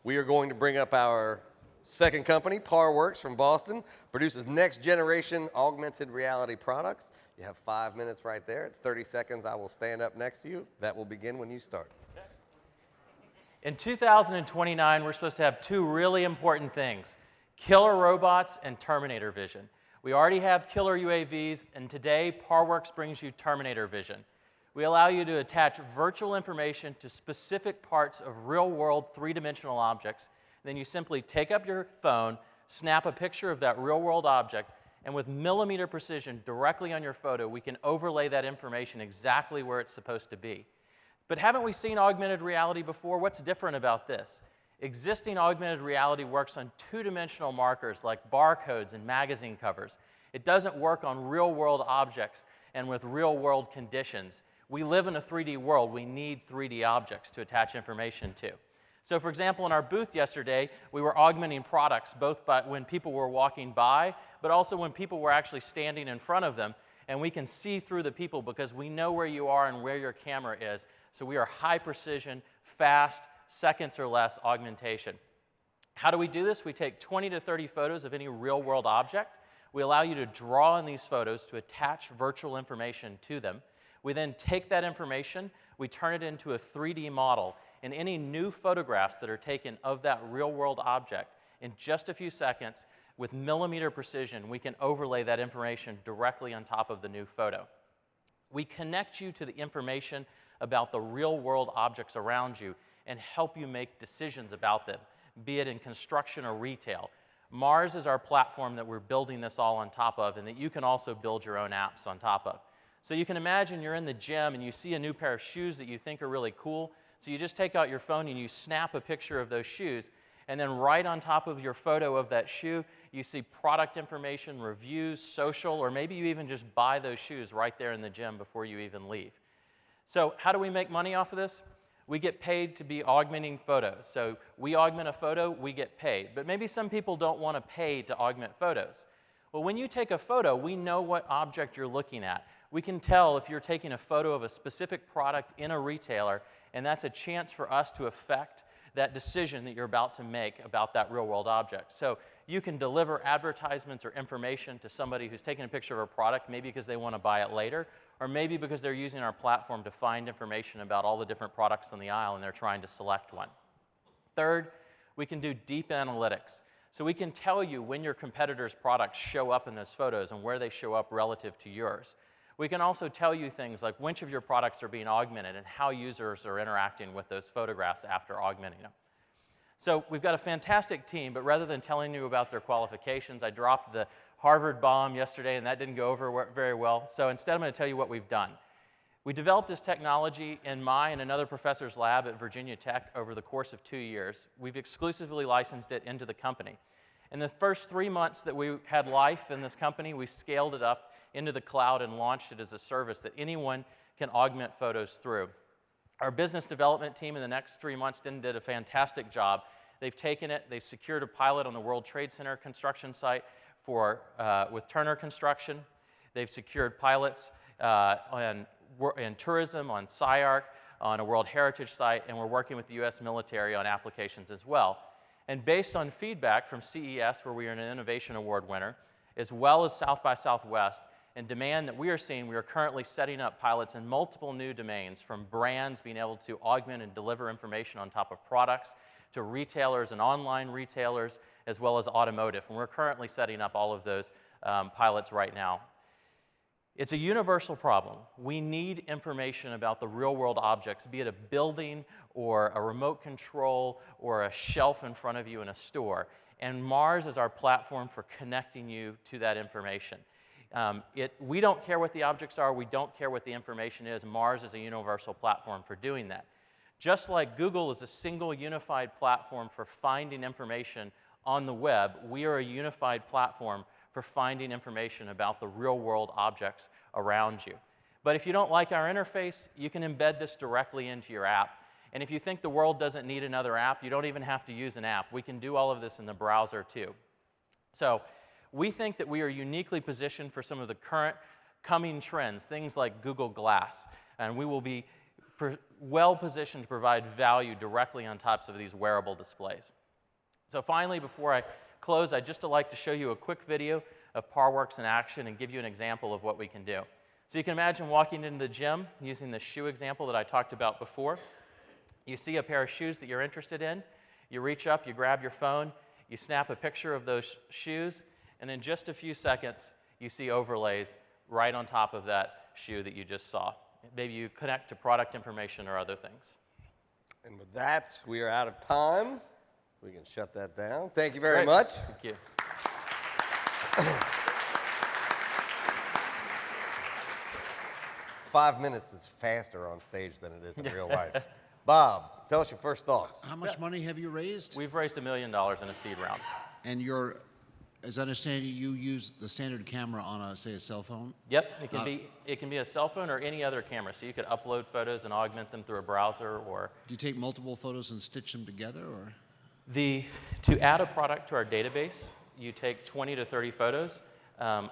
We are going to bring up our second company, Powerworks from Boston, produces next generation augmented reality products. You have 5 minutes right there. At 30 seconds, I will stand up next to you. That will begin when you start. In 2029, we're supposed to have two really important things: killer robots and Terminator vision. We already have killer UAVs, and today, Powerworks brings you Terminator vision. We allow you to attach virtual information to specific parts of real-world three-dimensional objects. Then you simply take up your phone, snap a picture of that real-world object, and with millimeter precision directly on your photo, we can overlay that information exactly where it's supposed to be. But haven't we seen augmented reality before? What's different about this? Existing augmented reality works on two-dimensional markers like barcodes and magazine covers. It doesn't work on real-world objects and with real-world conditions. We live in a 3D world. We need 3D objects to attach information to. So for example, in our booth yesterday, we were augmenting products both when people were walking by, but also when people were actually standing in front of them. And we can see through the people because we know where you are and where your camera is. So we are high precision, fast, seconds or less augmentation. How do we do this? We take 20 to 30 photos of any real-world object. We allow you to draw in these photos to attach virtual information to them. We then take that information, we turn it into a 3D model, and any new photographs that are taken of that real-world object, in just a few seconds, with millimeter precision, we can overlay that information directly on top of the new photo. We connect you to the information about the real-world objects around you and help you make decisions about them, be it in construction or retail. Mars is our platform that we're building this all on top of, and that you can also build your own apps on top of. So you can imagine you're in the gym and you see a new pair of shoes that you think are really cool. So you just take out your phone and you snap a picture of those shoes, and then right on top of your photo of that shoe, you see product information, reviews, social, or maybe you even just buy those shoes right there in the gym before you even leave. So how do we make money off of this? We get paid to be augmenting photos. So we augment a photo, we get paid. But maybe some people don't want to pay to augment photos. Well, when you take a photo, we know what object you're looking at. We can tell if you're taking a photo of a specific product in a retailer, and that's a chance for us to affect that decision that you're about to make about that real-world object. So you can deliver advertisements or information to somebody who's taking a picture of a product, maybe because they want to buy it later, or maybe because they're using our platform to find information about all the different products on the aisle and they're trying to select one. Third, we can do deep analytics. So we can tell you when your competitors' products show up in those photos and where they show up relative to yours. We can also tell you things like which of your products are being augmented and how users are interacting with those photographs after augmenting them. So we've got a fantastic team, but rather than telling you about their qualifications, I dropped the Harvard bomb yesterday, and that didn't go over very well. So instead, I'm going to tell you what we've done. We developed this technology in my and another professor's lab at Virginia Tech over the course of 2 years. We've exclusively licensed it into the company. In the first 3 months that we had life in this company, we scaled it up into the cloud and launched it as a service that anyone can augment photos through. Our business development team in the next 3 months did a fantastic job. They've taken it, they've secured a pilot on the World Trade Center construction site with Turner Construction. They've secured pilots in tourism, on SCIARC, on a World Heritage Site, and we're working with the US military on applications as well. And based on feedback from CES, where we are an Innovation Award winner, as well as South by Southwest, and demand that we are seeing, we are currently setting up pilots in multiple new domains, from brands being able to augment and deliver information on top of products, to retailers and online retailers, as well as automotive. And we're currently setting up all of those pilots right now. It's a universal problem. We need information about the real-world objects, be it a building or a remote control or a shelf in front of you in a store. And Mars is our platform for connecting you to that information. We don't care what the objects are. We don't care what the information is. Mars is a universal platform for doing that. Just like Google is a single unified platform for finding information on the web, we are a unified platform for finding information about the real-world objects around you. But if you don't like our interface, you can embed this directly into your app. And if you think the world doesn't need another app, you don't even have to use an app. We can do all of this in the browser too. So we think that we are uniquely positioned for some of the current coming trends, things like Google Glass. And we will be well positioned to provide value directly on tops of these wearable displays. So finally, before I close, I'd just like to show you a quick video of Powerworks in action and give you an example of what we can do. So you can imagine walking into the gym using the shoe example that I talked about before. You see a pair of shoes that you're interested in. You reach up, you grab your phone, you snap a picture of those shoes, and in just a few seconds, you see overlays right on top of that shoe that you just saw. Maybe you connect to product information or other things. And with that, we are out of time. We can shut that down. Thank you very Great. much. Thank you. 5 minutes is faster on stage than it is in real life. Bob, tell us your first thoughts. How much money have you raised? We've raised $1 million in a seed round. And you're, as I understand it, you use the standard camera on a, say, a cell phone? Yep, it can be a cell phone or any other camera. So you could upload photos and augment them through a browser or. Do you take multiple photos and stitch them together, or? To add a product to our database, you take 20 to 30 photos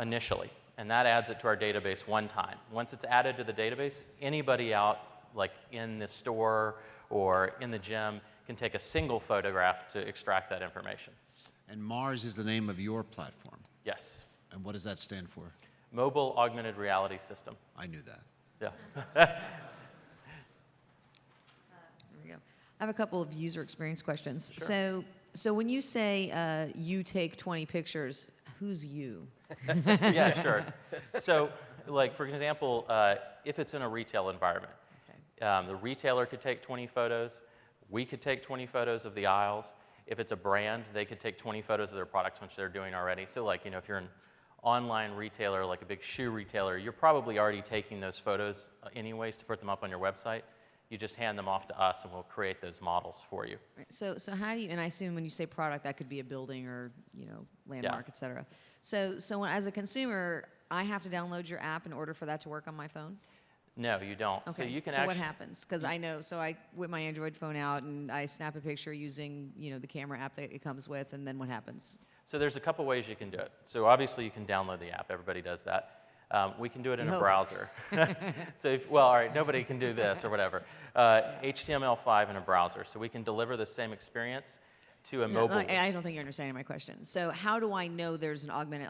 initially, and that adds it to our database one time. Once it's added to the database, anybody out, like in the store or in the gym, can take a single photograph to extract that information. And Mars is the name of your platform. Yes. And what does that stand for? Mobile Augmented Reality System. I knew that. Yeah. There we go. I have a couple of user experience questions. Sure. So when you say you take 20 pictures, who's you? Yeah, sure. So, like, for example, if it's in a retail environment, the retailer could take 20 photos. We could take 20 photos of the aisles. If it's a brand, they could take 20 photos of their products, which they're doing already. So, like, if you're an online retailer, like a big shoe retailer, you're probably already taking those photos anyways to put them up on your website. You just hand them off to us, and we'll create those models for you. Right. So how do you, and I assume when you say product, that could be a building or, landmark, et cetera. So when, as a consumer, I have to download your app in order for that to work on my phone? No, you don't. Okay. So you can what actually. happens? Because I know, so I whip my Android phone out and I snap a picture using, the camera app that it comes with, and then what happens? So there's a couple ways you can do it. So obviously you can download the app. Everybody does that. We can do it in a browser. So, all right, nobody can do this or whatever. HTML5 in a browser. So we can deliver the same experience to a mobile. I don't think you're understanding my question. So how do I know there's an augmented,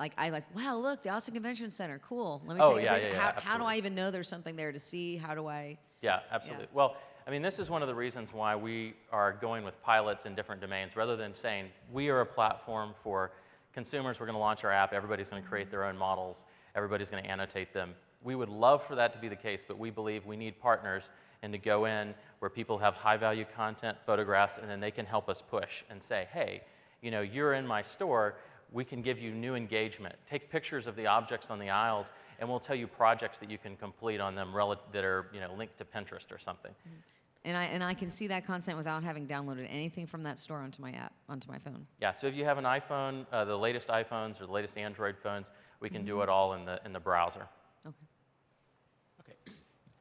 wow, look, the Austin Convention Center, cool. Let me take a picture. How do I even know there's something there to see? How do I? Yeah, absolutely. Yeah. Well, I mean, this is one of the reasons why we are going with pilots in different domains, rather than saying we are a platform for consumers. We're going to launch our app. Everybody's going to create their own models. Everybody's going to annotate them. We would love for that to be the case, but we believe we need partners and to go in where people have high-value content, photographs, and then they can help us push and say, hey, you're in my store. We can give you new engagement. Take pictures of the objects on the aisles, and we'll tell you projects that you can complete on them that are linked to Pinterest or something. And I can see that content without having downloaded anything from that store onto my app, onto my phone. Yeah, so if you have an iPhone, the latest iPhones or the latest Android phones, we can do it all in the browser. Okay. Okay.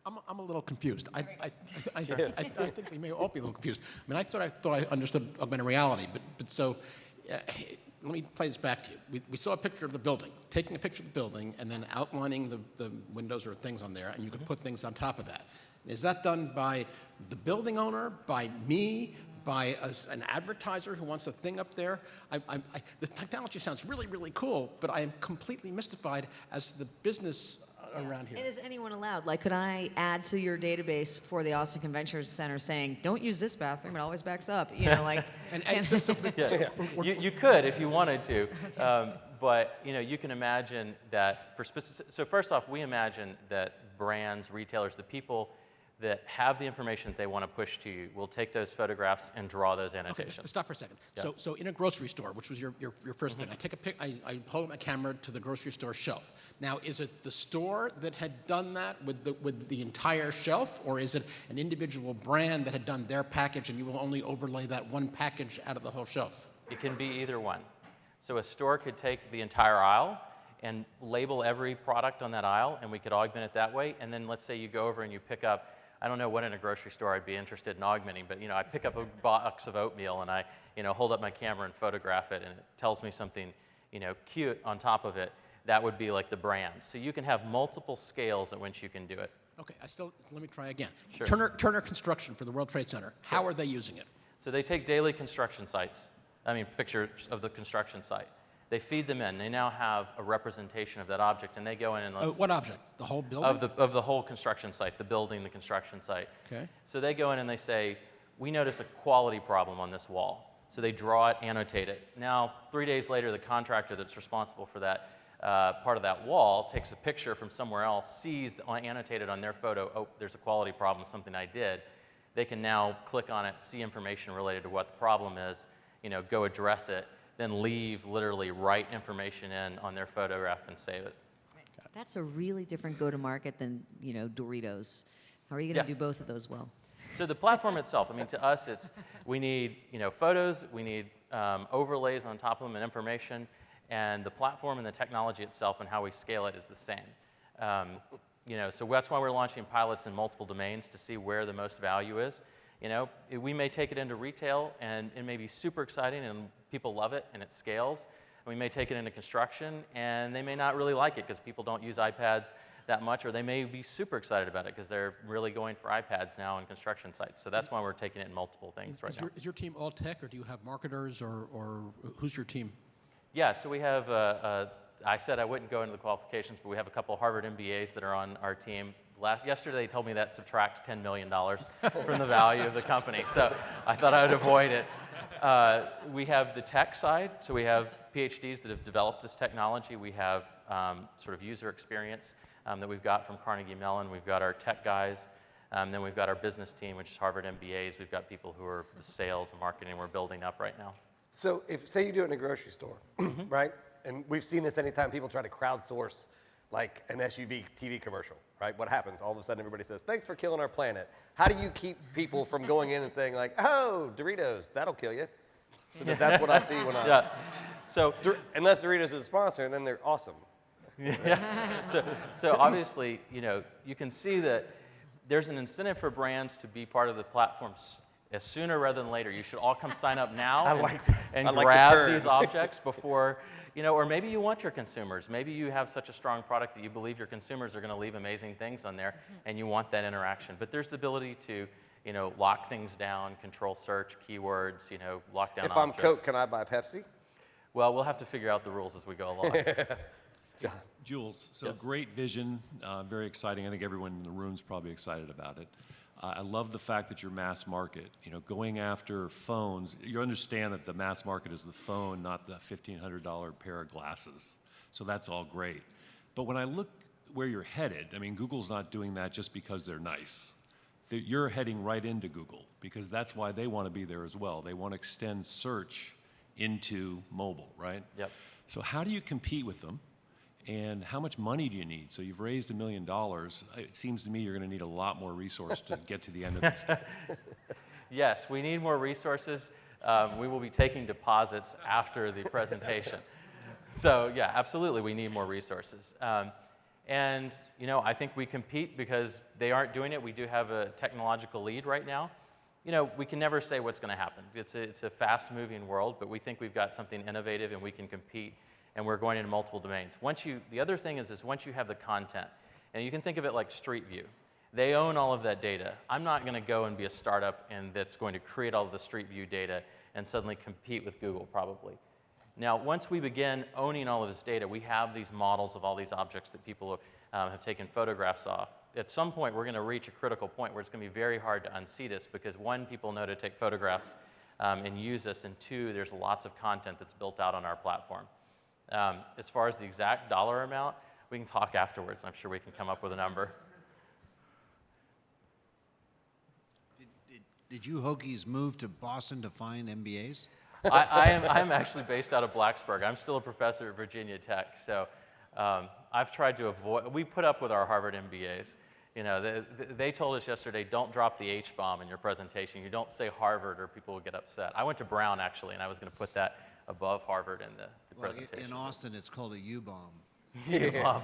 I'm a little confused. I think we may all be a little confused. I mean, I thought I understood augmented reality, but so let me play this back to you. We saw a picture of the building, taking a picture of the building, and then outlining the windows or things on there, and you could put things on top of that. Is that done by the building owner, by me, by an advertiser who wants a thing up there? The technology sounds really, really cool, but I am completely mystified as to the business around here. And is anyone allowed? Like, could I add to your database for the Austin Convention Center saying, don't use this bathroom, it always backs up, You could if you wanted to, but you can imagine that for specific. So first off, we imagine that brands, retailers, the people that have the information that they want to push to you will take those photographs and draw those annotations. Okay, stop for a second. Yeah. So in a grocery store, which was your first thing, I take I hold up my camera to the grocery store shelf. Now, is it the store that had done that with the entire shelf, or is it an individual brand that had done their package and you will only overlay that one package out of the whole shelf? It can be either one. So a store could take the entire aisle and label every product on that aisle, and we could augment it that way. And then let's say you go over and you pick up, I don't know what in a grocery store I'd be interested in augmenting, but I pick up a box of oatmeal and I hold up my camera and photograph it, and it tells me something cute on top of it. That would be like the brand. So you can have multiple scales at which you can do it. Okay, let me try again. Sure. Turner Construction for the World Trade Center, how are they using it? So they take daily construction sites, pictures of the construction site. They feed them in. They now have a representation of that object, and they go in and What object? The whole building? of the whole construction site, the building, the construction site. Okay. So they go in and they say, we notice a quality problem on this wall. So they draw it, annotate it. Now, 3 days later, the contractor that's responsible for that part of that wall takes a picture from somewhere else, sees annotated on their photo, oh, there's a quality problem, something I did. They can now click on it, see information related to what the problem is, go address it, then leave, literally write information in on their photograph and save it. That's a really different go-to-market than, Doritos. How are you going to do both of those well? So the platform itself, to us, we need photos, we need overlays on top of them and information, and the platform and the technology itself and how we scale it is the same. So that's why we're launching pilots in multiple domains to see where the most value is. We may take it into retail and it may be super exciting and people love it and it scales. We may take it into construction and they may not really like it because people don't use iPads that much, or they may be super excited about it because they're really going for iPads now on construction sites. So that's why we're taking it in multiple things right now. Is your team all tech, or do you have marketers, or who's your team? Yeah, so we have, I said I wouldn't go into the qualifications, but we have a couple Harvard MBAs that are on our team. Yesterday they told me that subtracts $10 million from the value of the company, so I thought I would avoid it. We have the tech side, so we have PhDs that have developed this technology. We have sort of user experience that we've got from Carnegie Mellon. We've got our tech guys. Then we've got our business team, which is Harvard MBAs. We've got people who are the sales and marketing we're building up right now. So if, say you do it in a grocery store, right? And we've seen this anytime people try to crowdsource like an SUV TV commercial, right? What happens? All of a sudden everybody says, thanks for killing our planet. How do you keep people from going in and saying like, oh, Doritos, that'll kill you? So that's what I see when I, Yeah. So unless Doritos is a sponsor, then they're awesome. So obviously, you can see that there's an incentive for brands to be part of the platform as sooner rather than later. You should all come sign up now and grab these objects before, or maybe you want your consumers. Maybe you have such a strong product that you believe your consumers are going to leave amazing things on there and you want that interaction. But there's the ability to, lock things down, control search, keywords, lock down If objects. I'm Coke, can I buy Pepsi? Well, we'll have to figure out the rules as we go along. John. Jules, so Yes. great vision, very exciting. I think everyone in the room is probably excited about it. I love the fact that you're mass market. Going after phones, you understand that the mass market is the phone, not the $1,500 pair of glasses. So that's all great. But when I look where you're headed, Google's not doing that just because they're nice. You're heading right into Google because that's why they want to be there as well. They want to extend search into mobile, right? Yep. So how do you compete with them? And how much money do you need? So you've raised $1 million. It seems to me you're going to need a lot more resource to get to the end of this. Yes, we need more resources. We will be taking deposits after the presentation. So yeah, absolutely, we need more resources. And I think we compete because they aren't doing it. We do have a technological lead right now. We can never say what's going to happen. It's a fast-moving world, but we think we've got something innovative and we can compete. And we're going into multiple domains. The other thing is once you have the content, and you can think of it like Street View. They own all of that data. I'm not going to go and be a startup that's going to create all of the Street View data and suddenly compete with Google, probably. Now, once we begin owning all of this data, we have these models of all these objects that people have taken photographs off. At some point, we're going to reach a critical point where it's going to be very hard to unsee this because one, people know to take photographs and use this, and two, there's lots of content that's built out on our platform. As far as the exact dollar amount, we can talk afterwards. I'm sure we can come up with a number. Did you Hokies move to Boston to find MBAs? I'm actually based out of Blacksburg. I'm still a professor at Virginia Tech, so I've tried to avoid. We put up with our Harvard MBAs. They told us yesterday, don't drop the H-bomb in your presentation. You don't say Harvard or people will get upset. I went to Brown, actually, and I was going to put that above Harvard in the presentation. In Austin, it's called a U-bomb. Yeah.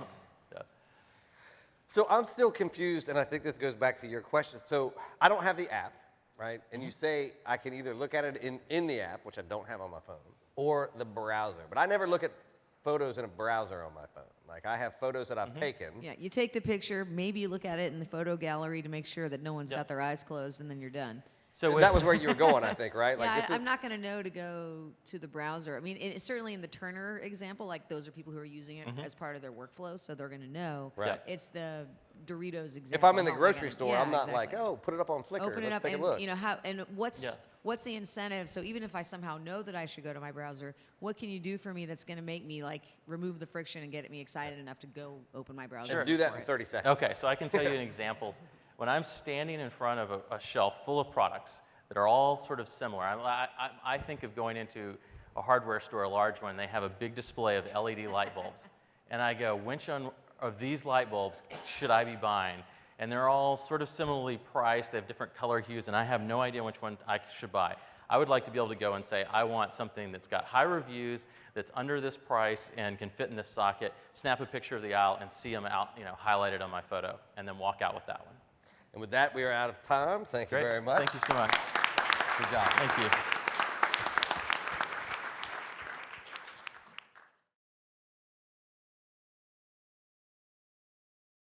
So I'm still confused, and I think this goes back to your question. So I don't have the app, right? And you say I can either look at it in the app, which I don't have on my phone, or the browser. But I never look at photos in a browser on my phone. Like I have photos that I've taken. Yeah, you take the picture, maybe you look at it in the photo gallery to make sure that no one's got their eyes closed, and then you're done. So And with, that was where you were going, I think, right? Like Yeah, this I'm is, not going to know to go to the browser. I mean, certainly in the Turner example, like those are people who are using it as part of their workflow, so they're going to know. Right. It's the Doritos example. if I'm in the how am I grocery gonna- store, yeah, I'm not exactly. like, oh, put it up on Flickr. Open it Let's up take and a look. what's the incentive? So even if I somehow know that I should go to my browser, what can you do for me that's going to make me like remove the friction and get me excited enough to go open my browser? Do that for in it? 30 seconds. Okay, so I can tell you examples. When I'm standing in front of a shelf full of products that are all sort of similar, I think of going into a hardware store, a large one, they have a big display of LED light bulbs. And I go, which one of these light bulbs should I be buying? And they're all sort of similarly priced. They have different color hues, and I have no idea which one I should buy. I would like to be able to go and say, I want something that's got high reviews, that's under this price, and can fit in this socket, snap a picture of the aisle, and see them out, highlighted on my photo, and then walk out with that one. And with that, we are out of time. Thank you Great. very much. Thank you so much. Good job. Thank you.